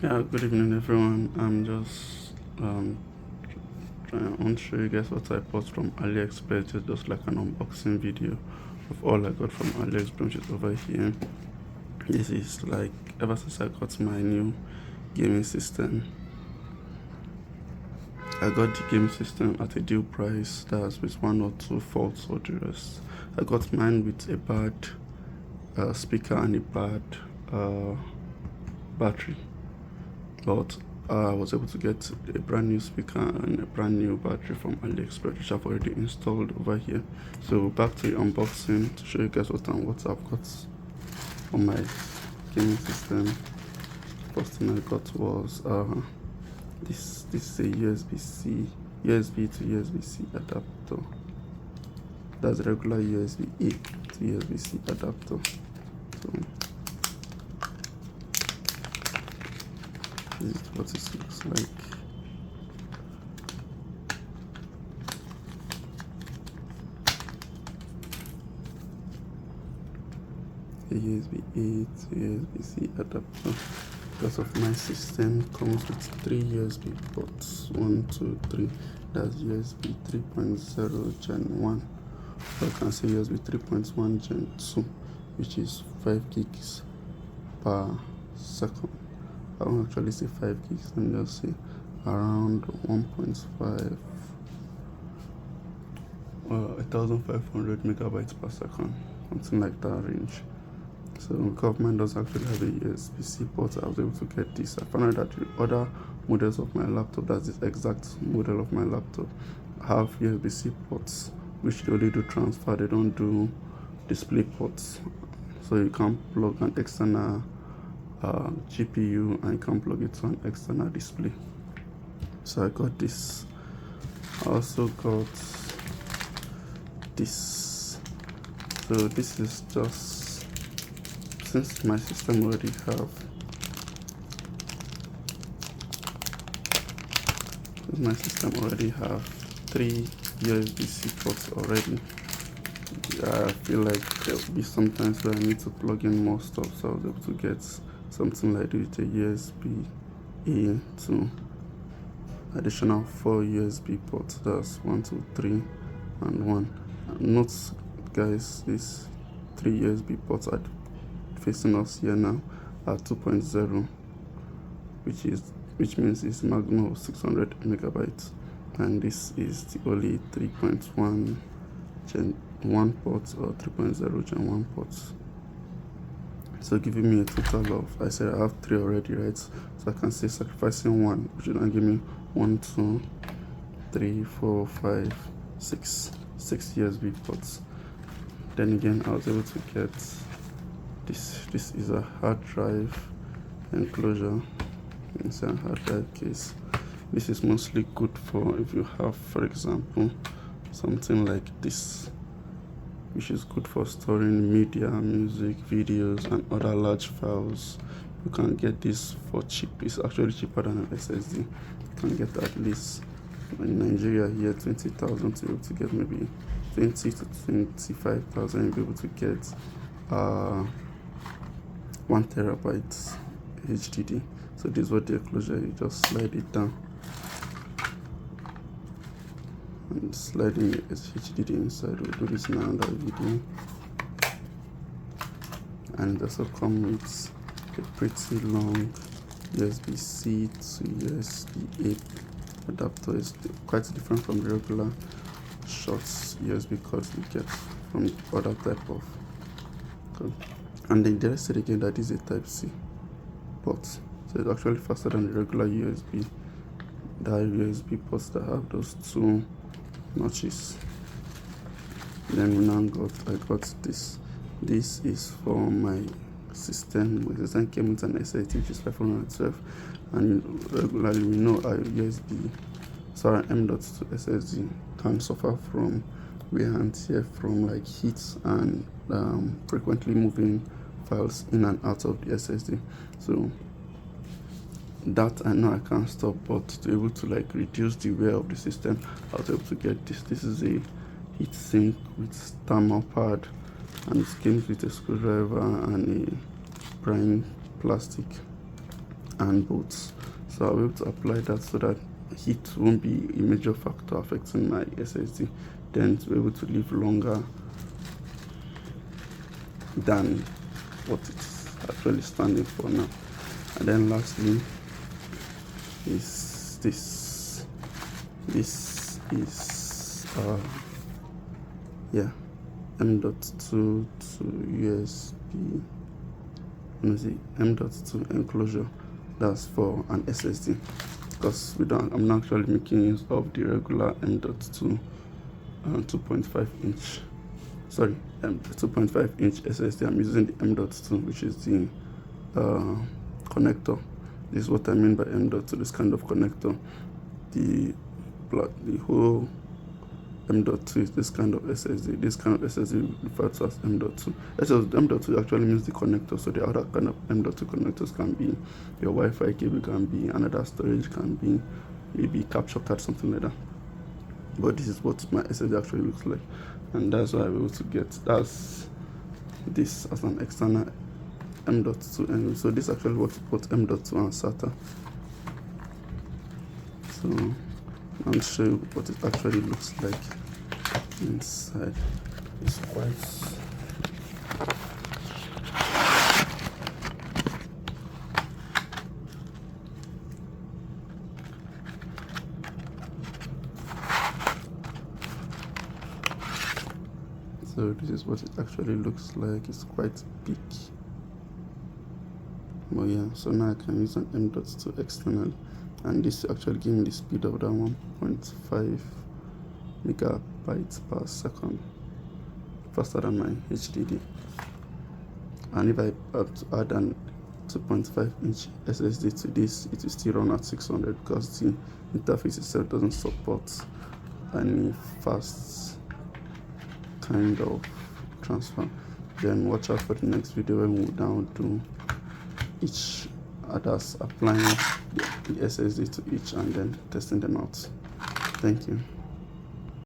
Yeah, good evening everyone. I'm just trying to show you guys what I bought from AliExpress. Just like an unboxing video of all I got from AliExpress, which is over here. This is like ever since I got my new gaming system. I got the game system at a deal price. That's with one or two faults or the rest. I got mine with a bad speaker and a bad battery, but I was able to get a brand new speaker and a brand new battery from AliExpress, which I've already installed over here. So back to the unboxing to show you guys what I've got on my gaming system. First thing I got was this is a USB to USB-C adapter. That's a regular USB-A to USB-C adapter. So this is what it looks like. A USB-A to USB-C adapter. Because of my system comes with 3 USB ports, 1, 2, 3. That's USB 3.0 Gen 1. Or I can say USB 3.1 Gen 2, which is 5 gigs per second. I won't actually say 5 gigs, let me just say around 1.5 1500 megabytes per second, something like that range. So because mine does actually have a USB-C port, I was able to get this. I found out that the other models of my laptop, that's the exact model of my laptop, have USB-C ports, which they only do transfer, they don't do display ports. So you can plug an external GPU and you can plug it to an external display. So I got this. I also got this. So this is just, since my system already have three USB-C ports already, I feel like there will be sometimes where I need to plug in more stuff, so I was able to get something like this with a USB-A to additional 4 USB ports. That's 1, 2, 3 and 1. Note guys, these 3 USB ports are facing us here now at 2.0, which means it's maximum of 600 megabytes, and this is the only 3.1 Gen 1 ports or 3.0 Gen 1 ports. So giving me a total of, I said I have 3 already, right? So I can say sacrificing 1, which will give me 1, 2, 3, 4, 5, 6 USB ports. Then again, I was able to get this is a hard drive enclosure. It's a hard drive case. This is mostly good for if you have, for example, something like this, which is good for storing media, music, videos and other large files. You can get this for cheap. It's actually cheaper than an SSD. You can get at least in Nigeria here 20,000 to be able to get maybe 20 to 25,000. You'll be able to get 1 terabyte HDD. So this is what the enclosure, you just slide it down and sliding the HDD inside. We'll do this in another video. And it also comes with a pretty long USB-C to USB-A adapter. Is quite different from the regular short USB cords we get from other type of code. And then did I say again that is a Type-C port, so it's actually faster than the regular USB. The USB ports that have those 2 notches. Then I got this. This is for my system. My system came with an SSD, which is 512, and regularly we know a M.2 SSD can suffer from wear and tear from like heat and frequently moving files in and out of the SSD. So that I know I can't stop, but to be able to like reduce the wear of the system, I was able to get this. This is a heatsink with thermal pad, and it comes with a screwdriver and a prying plastic and both. So I'll be able to apply that so that heat won't be a major factor affecting my SSD, then to be able to live longer than what it's actually standing for now. And then lastly is this is M.2 to USB, M.2 enclosure. That's for an SSD, because I'm not actually making use of the regular M.2 2.5 inch 2.5 inch SSD. I'm using the M.2, which is the connector. This is what I mean by M.2, this kind of connector. The whole M.2 is this kind of SSD. This kind of SSD referred to as M.2. M.2 actually means the connector. So the other kind of M.2 connectors can be your Wi-Fi cable, can be another storage, can be maybe capture card, something like that. But this is what my SSD actually looks like, and that's why I was able to get this as an external M.2. And so this actually works both M.2 and SATA. So I'll show you what it actually looks like inside. It's quite so this is what it actually looks like. It's quite big. But yeah, so now I can use an M.2 external, and this actually gives me the speed of that 1.5 megabytes per second, faster than my HDD. And if I have to add an 2.5 inch SSD to this, it will still run at 600, because the interface itself doesn't support any fast kind of transfer. Then watch out for the next video when we now do each others, applying the SSD to each and then testing them out. Thank you.